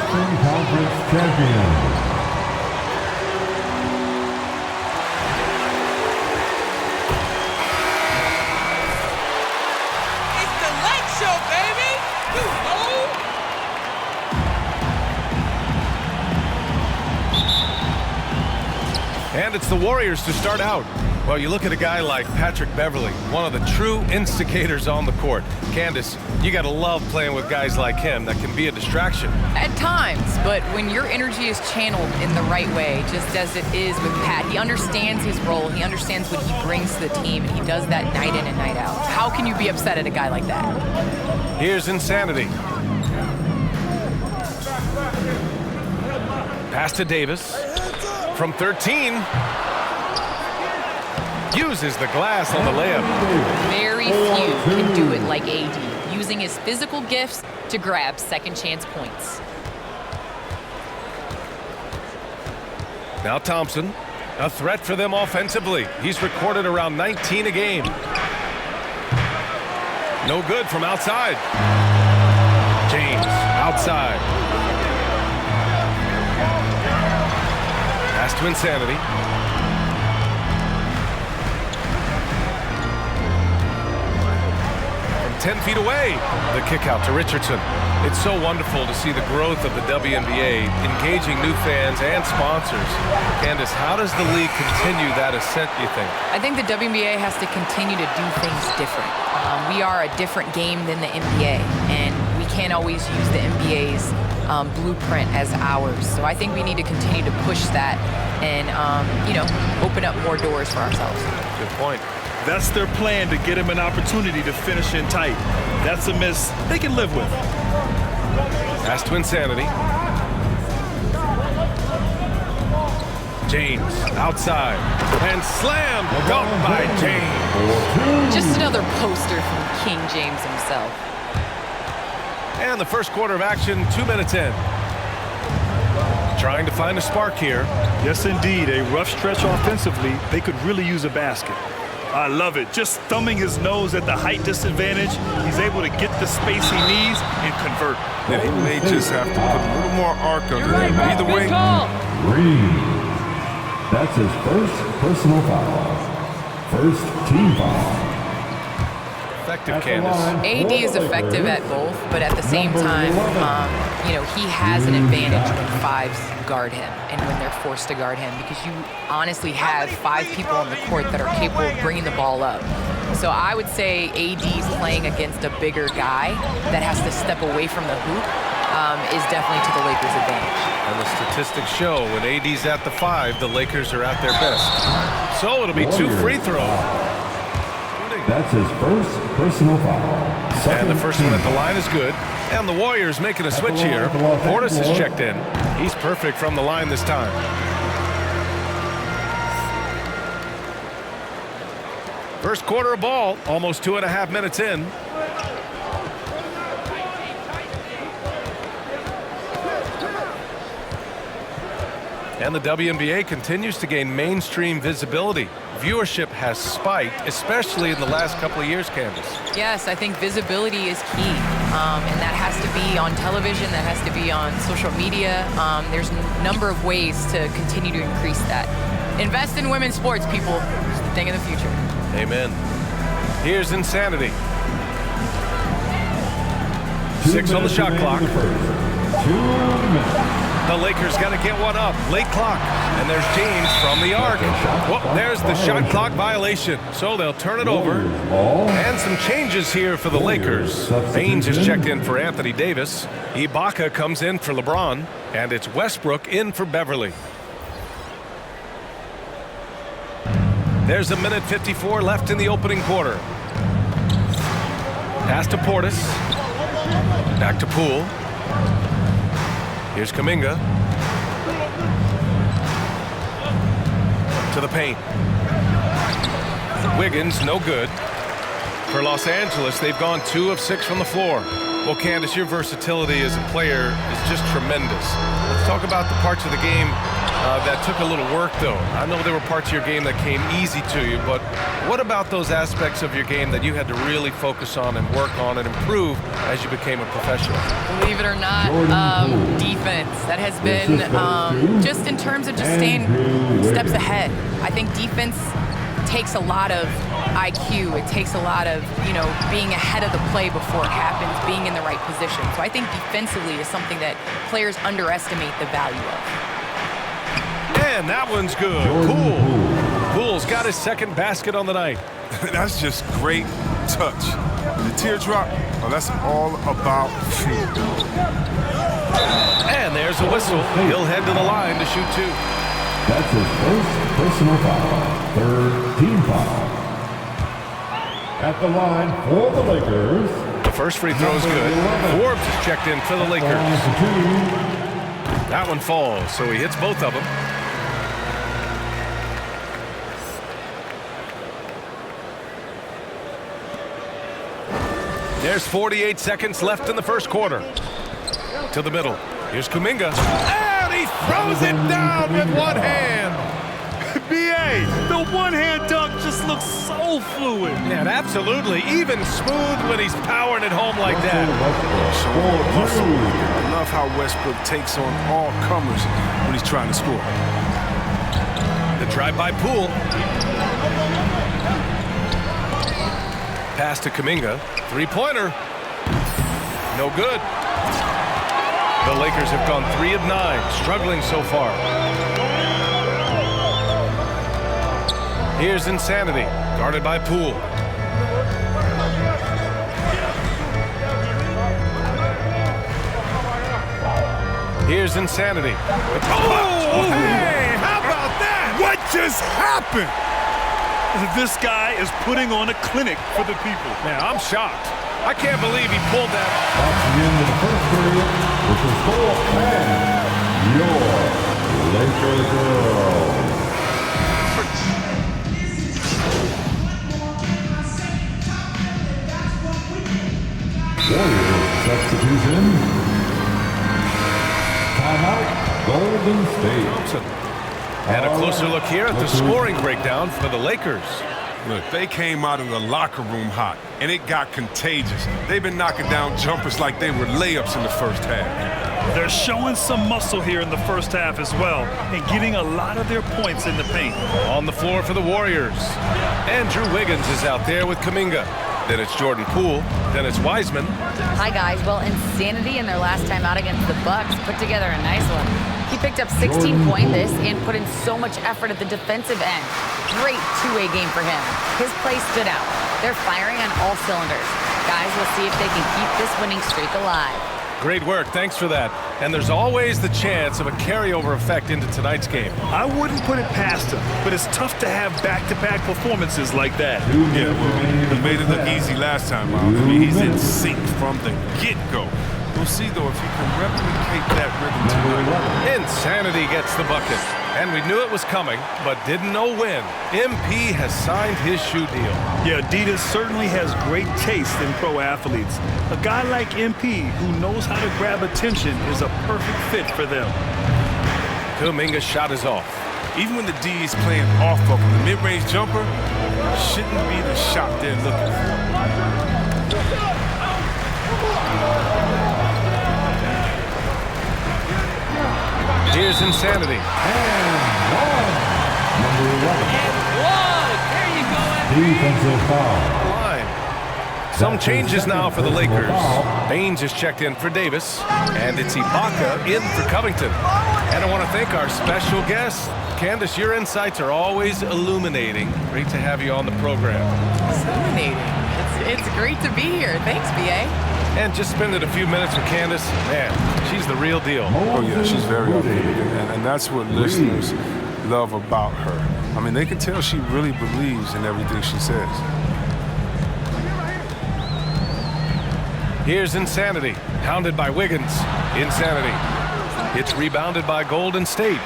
Western Conference champions. And it's the Warriors to start out. Well, you look at a guy like Patrick Beverley, one of the true instigators on the court. Candace, you got to love playing with guys like him that can be a distraction. At times, but when your energy is channeled in the right way, just as it is with Pat, he understands his role, he understands what he brings to the team, and he does that night in and night out. How can you be upset at a guy like that? Here's Insanity. Pass to Davis. From 13, uses the glass on the layup. Very few can do it like AD, using his physical gifts to grab second chance points. Now Thompson, a threat for them offensively. He's recorded around 19 a game. No good from outside. James, outside. Pass to Insanity. From 10 feet away, the kick out to Richardson. It's so wonderful to see the growth of the WNBA, engaging new fans and sponsors. Candace, how does the league continue that ascent, you think? I think the WNBA has to continue to do things different. We are a different game than the NBA, and we can't always use the NBA's blueprint as ours. So I think we need to continue to push that and, open up more doors for ourselves. Good point. That's their plan, to get him an opportunity to finish in tight. That's a miss they can live with. Pass to Insanity. James outside and slammed dunk by James. Just another poster from King James himself. And the first quarter of action, 2 minutes in. Trying to find a spark here. Yes, indeed. A rough stretch offensively. They could really use a basket. I love it. Just thumbing his nose at the height disadvantage. He's able to get the space he needs and convert. Yeah, he may just have to put a little more arc under him. Either way. Green. That's his first personal foul. First team foul. Effective, Candace. AD is effective at both, but at the same time, he has an advantage when fives guard him and when they're forced to guard him, because you honestly have 5 people on the court that are capable of bringing the ball up. So I would say AD's playing against a bigger guy that has to step away from the hoop is definitely to the Lakers' advantage. And the statistics show when AD's at the 5, the Lakers are at their best. So it'll be 2 free throws. That's his first personal foul. And the first one at the line is good. And the Warriors making a switch here. Portis has checked in. He's perfect from the line this time. First quarter of ball, almost 2.5 minutes in. And the WNBA continues to gain mainstream visibility. Viewership has spiked, especially in the last couple of years, Candace. Yes, I think visibility is key, and that has to be on television, that has to be on social media. There's a number of ways to continue to increase that. Invest in women's sports, people. It's the thing of the future. Amen. Here's Insanity. 6 on the shot clock. 2 minutes. The Lakers got to get one up. Late clock. And there's James from the arc. Well, there's the shot clock violation. So they'll turn it over. And some changes here for the Lakers. Baines has checked in for Anthony Davis. Ibaka comes in for LeBron. And it's Westbrook in for Beverly. There's 1:54 left in the opening quarter. Pass to Portis. Back to Poole. Here's Kuminga. To the paint. Wiggins, no good. For Los Angeles, they've gone 2 of 6 from the floor. Well, Candace, your versatility as a player is just tremendous. Let's talk about the parts of the game that took a little work, though. I know there were parts of your game that came easy to you, but what about those aspects of your game that you had to really focus on and work on and improve as you became a professional? Believe it or not, defense. That has been just in terms of just staying steps ahead. I think defense takes a lot of IQ. It takes a lot of, being ahead of the play before it happens, being in the right position. So I think defensively is something that players underestimate the value of. And that one's good. Poole's got his second basket on the night. That's just great touch. The teardrop, well, that's all about feel. And there's a whistle. He'll head to the line to shoot two. That's his first personal foul. Third team foul. At the line for the Lakers. The first free throw's good. Forbes is checked in for the Lakers. That one falls, so he hits both of them. There's 48 seconds left in the first quarter. To the middle. Here's Kuminga. And he throws it down with one hand. B.A., the one-hand dunk just looks so fluid. Yeah, absolutely. Even smooth when he's powering it home like that. Showing muscle. I love how Westbrook takes on all comers when he's trying to score. The drive-by Poole. Pass to Kuminga. Three-pointer. No good. The Lakers have gone 3 of 9, struggling so far. Here's Insanity, guarded by Poole. Here's Insanity. Oh, hey, how about that? What just happened? This guy is putting on a clinic for the people. Man, I'm shocked. I can't believe he pulled that. That's the end of the first period with the score and your Laker girls. Warriors substitution. Timeout, Golden State. And a closer look here at the scoring breakdown for the Lakers. Look, they came out of the locker room hot, and it got contagious. They've been knocking down jumpers like they were layups in the first half. They're showing some muscle here in the first half as well, and getting a lot of their points in the paint. On the floor for the Warriors. Andrew Wiggins is out there with Kuminga. Then it's Jordan Poole. Then it's Wiseman. Hi, guys. Well, Insanity in their last time out against the Bucks put together a nice one. He picked up 16 points and put in so much effort at the defensive end. Great two-way game for him. His play stood out. They're firing on all cylinders. Guys, we'll see if they can keep this winning streak alive. Great work. Thanks for that. And there's always the chance of a carryover effect into tonight's game. I wouldn't put it past him, but it's tough to have back-to-back performances like that. Yeah, well, he made it look easy last time out. I mean, he's in sync from the get-go. We'll see, though, if he can replicate that rhythm tonight. Insanity gets the bucket. And we knew it was coming, but didn't know when. MP has signed his shoe deal. Yeah, Adidas certainly has great taste in pro athletes. A guy like MP who knows how to grab attention is a perfect fit for them. Kuminga's shot is off. Even when the D is playing off of him, the mid-range jumper shouldn't be the shot they're looking for. Here's Insanity. And one. Number 11. There you go. Defensive foul. Line. Some changes now for the Lakers. Baines is checked in for Davis. And it's Ibaka in for Covington. And I want to thank our special guest. Candace, your insights are always illuminating. Great to have you on the program. It's illuminating. It's great to be here. Thanks, B.A. And just spending a few minutes with Candace, man, she's the real deal. Oh, yeah, she's very authentic, and that's what listeners love about her. I mean, they can tell she really believes in everything she says. Here's Insanity, hounded by Wiggins. Insanity. It's rebounded by Golden State.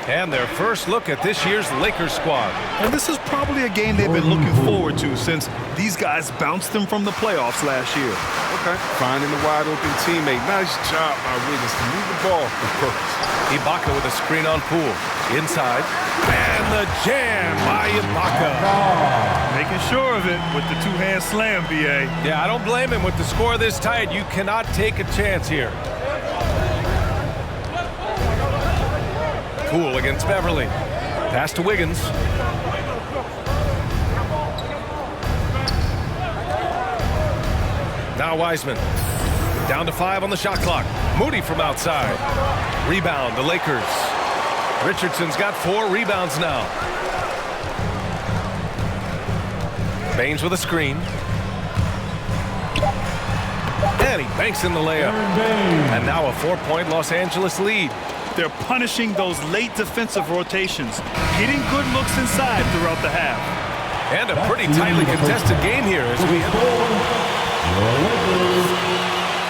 And their first look at this year's Lakers squad. And this is probably a game they've been looking forward to since these guys bounced them from the playoffs last year. Okay, finding the wide open teammate. Nice job by Wiggins to move the ball first. Ibaka with a screen on Poole. Inside. And the jam by Ibaka. Making sure of it with the two-hand slam, B.A. Yeah, I don't blame him. With the score this tight, you cannot take a chance here. Poole against Beverly. Pass to Wiggins. Now Wiseman. Down to 5 on the shot clock. Moody from outside. Rebound, the Lakers. Richardson's got 4 rebounds now. Baines with a screen. And he banks in the layup. And now a 4-point Los Angeles lead. They're punishing those late defensive rotations, getting good looks inside throughout the half. And a pretty tightly contested game here as we The Lakers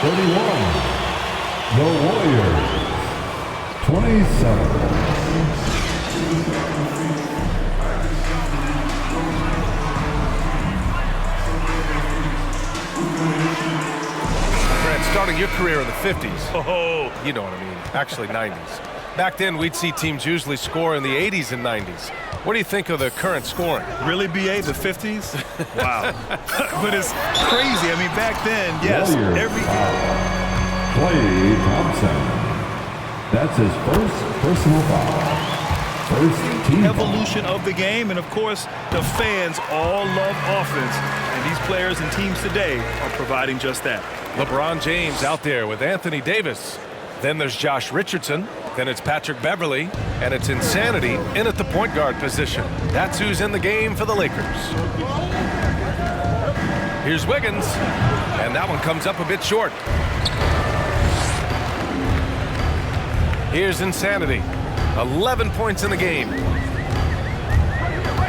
31. The Warriors 27. Brad, starting your career in the 50s. Oh, You know what I mean. Actually, 90s. Back then, we'd see teams usually score in the 80s and 90s. What do you think of the current scoring? really, B.A., the 50s? Wow. But it's crazy. I mean, back then, yes, Warriors every Klay Thompson. That's his first personal foul. First team foul. evolution of the game, and of course, the fans all love offense, and these players and teams today are providing just that. LeBron James out there with Anthony Davis. Then there's Josh Richardson. Then it's Patrick Beverly. And it's Insanity in at the point guard position. That's who's in the game for the Lakers. Here's Wiggins. And that one comes up a bit short. Here's Insanity. 11 points in the game.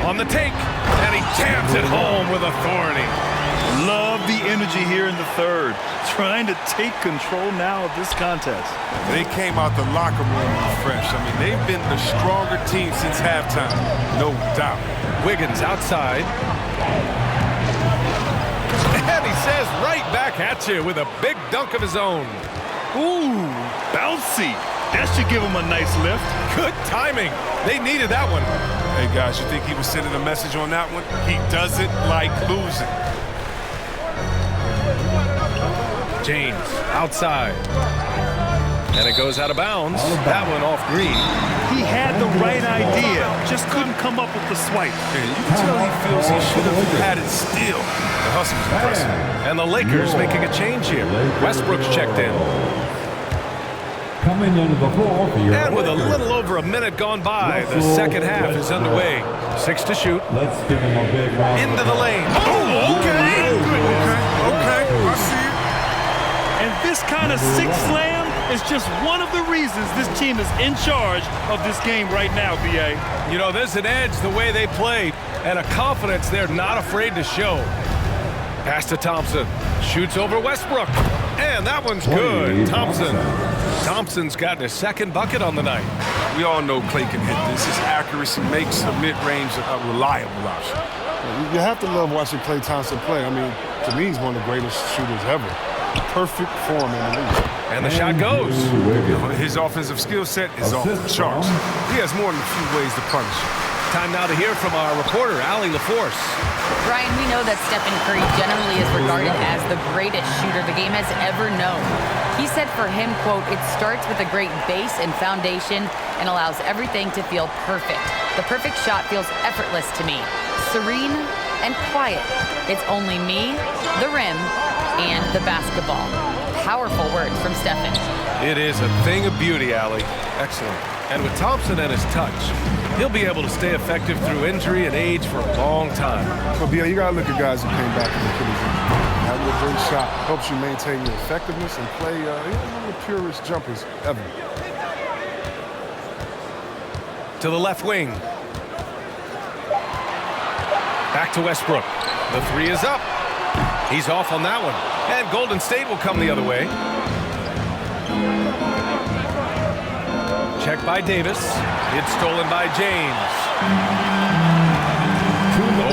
On the take. And he jams it home with authority. Love the energy here in the third, trying to take control now of this contest. They came out the locker room refreshed. I mean, they've been the stronger team since halftime, no doubt. Wiggins outside. And he says right back at you with a big dunk of his own. Ooh, bouncy. That should give him a nice lift. Good timing. They needed that one. Hey, guys, you think he was sending a message on that one? He doesn't like losing. James outside. And it goes out of bounds. That one off green. He had the right idea, just couldn't come up with the swipe. And you can tell he feels he should have had it still. The hustle's impressive. And the Lakers making a change here. Westbrook's checked in. Coming into the floor for your And with a Lakers. little over a minute gone by, the second half is underway. 6 to shoot. Let's give him a big round. Into the lane. Oh, okay. Okay, I see it. And this kind of six slam is just one of the reasons this team is in charge of this game right now, B.A. You know, there's an edge the way they play and a confidence they're not afraid to show. Pass to Thompson. Shoots over Westbrook. And that one's good. Thompson's gotten his second bucket on the night. We all know Klay can hit this. His accuracy makes the mid-range a reliable option. You have to love watching Klay Thompson play. I mean, to me, he's one of the greatest shooters ever. Perfect form in the league. And the shot goes. His offensive skill set is off the charts. He has more than a few ways to punish. Time now to hear from our reporter, Allie LaForce. Brian, we know that Stephen Curry generally is regarded as the greatest shooter the game has ever known. He said for him, quote, "It starts with a great base and foundation and allows everything to feel perfect. The perfect shot feels effortless to me, serene and quiet. It's only me, the rim, and the basketball." Powerful words from Stephen. It is a thing of beauty, Allie. Excellent. And with Thompson at his touch, he'll be able to stay effective through injury and age for a long time. But, Bill, you got to look at guys who came back from Achilles injury. Having a great shot helps you maintain your effectiveness and play one of the purest jumpers ever. To the left wing. Back to Westbrook. The three is up. He's off on that one. And Golden State will come the other way. Check by Davis. It's stolen by James.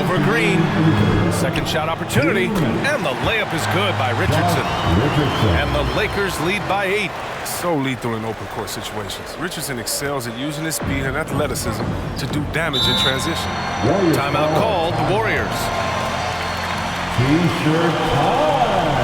Over Green. Second shot opportunity. And the layup is good by Richardson. And the Lakers lead by 8. So lethal in open court situations. Richardson excels at using his speed and athleticism to do damage in transition. Timeout called, the Warriors. T-shirt time.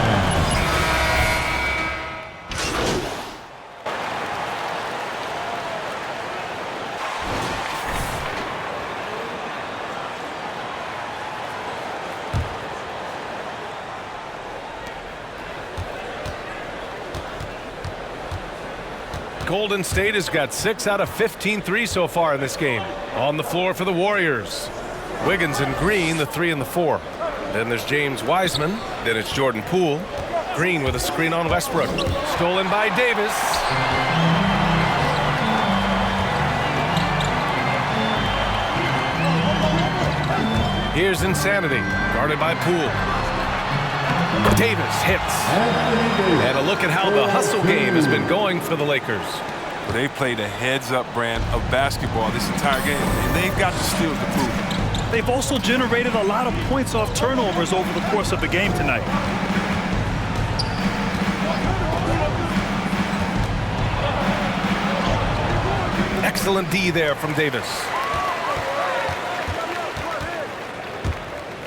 Golden State has got 6 out of 15 threes so far in this game. On the floor for the Warriors. Wiggins and Green, the 3 and the 4. Then there's James Wiseman. Then it's Jordan Poole. Green with a screen on Westbrook. Stolen by Davis. Here's Insanity, guarded by Poole. Davis hits. And a look at how the hustle game has been going for the Lakers. Well, they played a heads-up brand of basketball this entire game, and they've got the steals to prove it. They've also generated a lot of points off turnovers over the course of the game tonight. Excellent D there from Davis.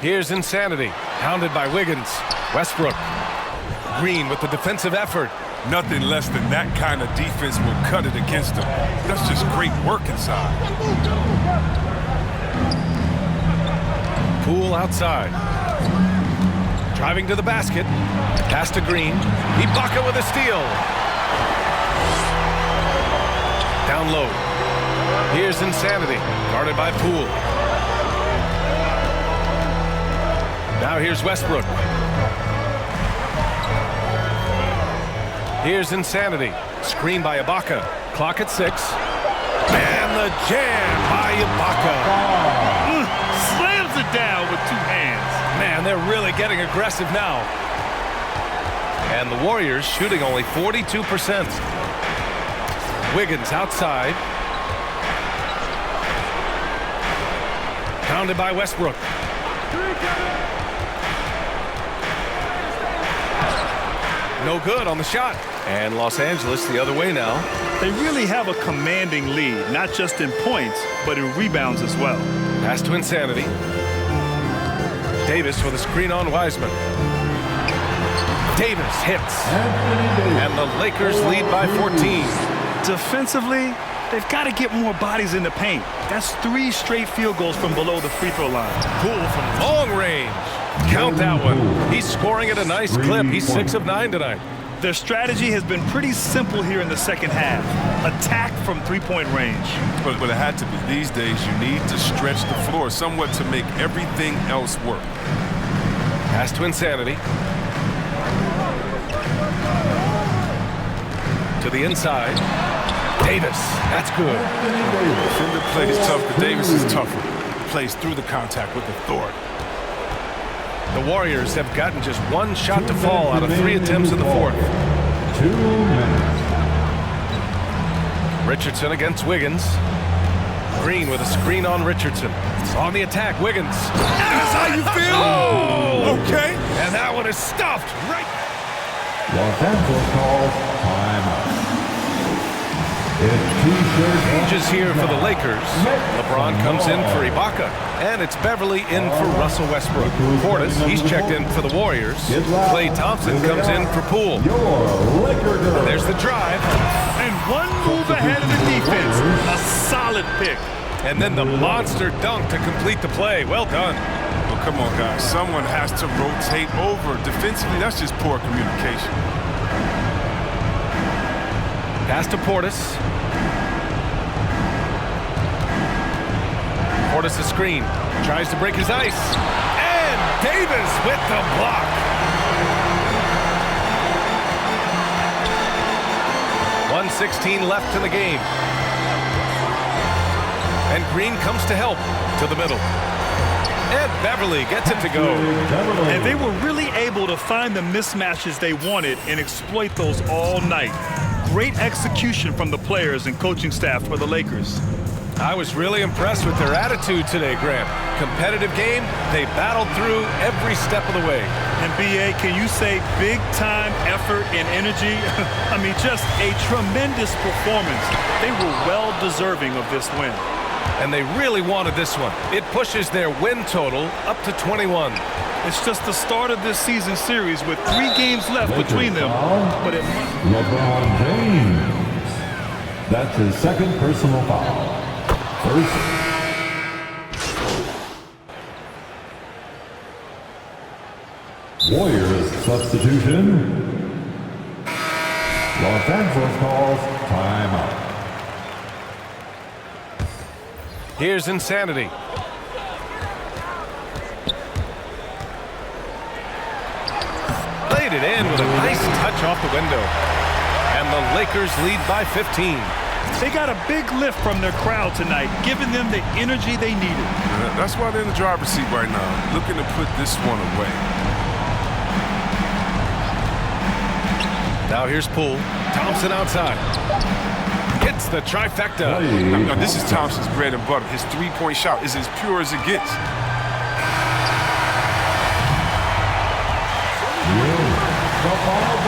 Here's Insanity, hounded by Wiggins. Westbrook. Green with the defensive effort. Nothing less than that kind of defense will cut it against them. That's just great work inside. Poole outside. Driving to the basket. Pass to Green. Ibaka with a steal. Down low. Here's Insanity, guarded by Poole. Now here's Westbrook. Here's Insanity. Screen by Ibaka. Clock at 6. And the jam by Ibaka. Slams it down with 2 hands. Man, they're really getting aggressive now. And the Warriors shooting only 42%. Wiggins outside. Pounded by Westbrook. No good on the shot. And Los Angeles the other way now. They really have a commanding lead, not just in points, but in rebounds as well. Pass to Insanity. Davis with a screen on Wiseman. Davis hits. And the Lakers lead by 14. Defensively, they've got to get more bodies in the paint. That's 3 straight field goals from below the free throw line. Poole from long range. Count that one. He's scoring at a nice clip. He's 6 of 9 tonight. Their strategy has been pretty simple here in the second half. Attack from 3-point range. But it had to be. These days, you need to stretch the floor somewhat to make everything else work. Pass to Insanity. To the inside. Davis. That's good. Defender plays tough, but Davis is tougher. Plays through the contact with authority. The Warriors have gotten just 1 shot to fall out of 3 attempts in the 4th. 2 minutes. Richardson against Wiggins. Green with a screen on Richardson. On the attack, Wiggins. That's how you feel? Oh! Okay. And that one is stuffed right. Los Angeles calls timeout. Changes here for the Lakers. LeBron comes in for Ibaka. And it's Beverly in for Russell Westbrook. Portis, he's checked in for the Warriors. Klay Thompson comes in for Poole. There's the drive. And 1 move ahead of the defense. A solid pick. And then the monster dunk to complete the play. Well done. Well, come on, guys. Someone has to rotate over. Defensively, that's just poor communication. Pass to Portis. Portis a screen. Tries to break his ice. And Davis with the block. .116 left in the game. And Green comes to help to the middle. And Beverly gets it to go. And they were really able to find the mismatches they wanted and exploit those all night. great execution from the players and coaching staff for the Lakers. I was really impressed with their attitude today, Grant. Competitive game, they battled through every step of the way. And B.A., can you say big-time effort and energy? I mean, just a tremendous performance. They were well-deserving of this win. And they really wanted this one. It pushes their win total up to 21. It's just the start of this season series with 3 games left between them. But it LeBron James. That's his second personal foul. First. Warriors substitution. Los Angeles calls timeout. Here's Insanity. Played it in with a nice touch off the window. And the Lakers lead by 15. They got a big lift from their crowd tonight, giving them the energy they needed. That's why they're in the driver's seat right now, looking to put this one away. Now here's Poole. Thompson outside. Hits the trifecta. Now, this is Thompson's bread and butter. His three-point shot is as pure as it gets. The final